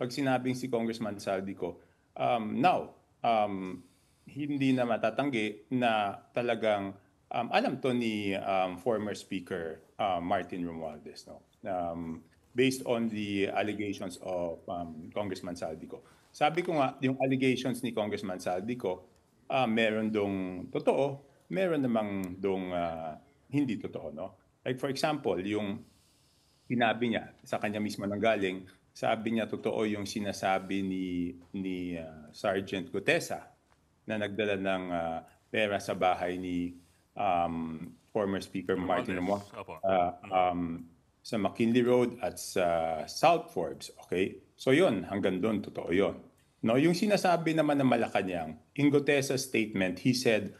pag sinabing si Congressman Saldico, now, hindi na matatanggi na talagang alam to ni former Speaker Martin Romualdez, no? Based on the allegations of Congressman Saldico. Sabi ko nga, yung allegations ni Congressman Saldico, meron dong totoo, meron namang dong hindi totoo, no? Like for example, yung sinabi niya, sa kanya mismo nanggaling, sabi niya totoo yung sinasabi ni Sergeant Gutesa na nagdala ng pera sa bahay ni former Speaker Martin Romualdez. Romualdez Opo. sa McKinley Road at sa South Forbes. Okay? So yun, hanggang doon, totoo yun. No, yung sinasabi naman ng Malacanang, in Gutesa's statement, he said,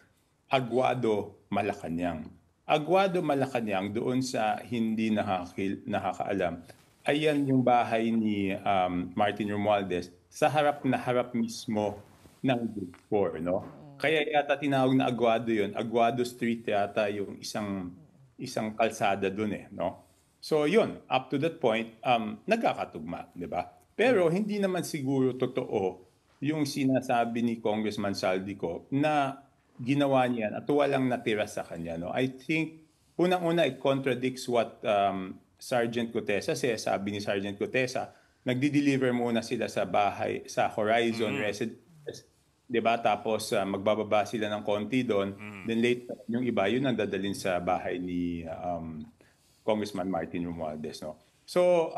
Aguado, Malacanang. Aguado, Malacanang, doon sa hindi nakakaalam, ayan yung bahay ni Martin Romualdez sa harap na harap mismo ng Group 4, no? Kaya yata tinawag na Aguado yun. Aguado Street yata yung isang kalsada doon no? So yun, up to that point, nagkakatugma, di ba? Pero hindi naman siguro totoo yung sinasabi ni Congressman Saldico na ginawa niya at walang natira sa kanya. No? I think, unang-una, it contradicts what Sergeant Gutesa says. Sabi ni Sergeant Gutesa, nagdi-deliver muna sila sa bahay, sa Horizon Residence, di ba? Tapos magbababa sila ng konti doon. Then later, yung iba, yun ang dadalhin sa bahay ni Congressman Martin Romualdez, no? So,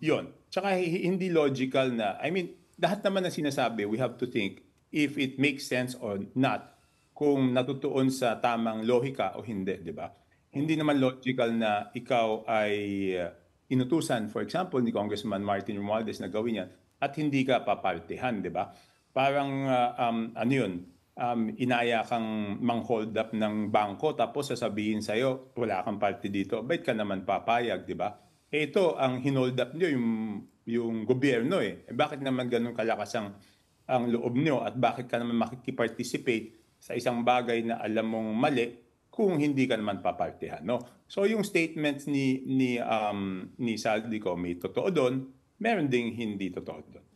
yun. Tsaka hindi logical na, I mean, lahat naman na sinasabi, we have to think if it makes sense or not, kung natutuon sa tamang lohika o hindi, di ba? Hindi naman logical na ikaw ay inutusan, for example, ni Congressman Martin Romualdez na gawin yan at hindi ka papartihan, di ba? Parang, ano yun, inaya kang mang-hold up ng bangko tapos sasabihin sa'yo, wala kang party dito, bait ka naman papayag, di ba? Ito, ang hinold up nyo, yung gobyerno Bakit naman ganun kalakas ang loob nyo at bakit ka naman makikiparticipate sa isang bagay na alam mong mali kung hindi ka naman papartihan, no? So yung statements ni Saldico, may totoo doon, meron ding hindi totoo doon.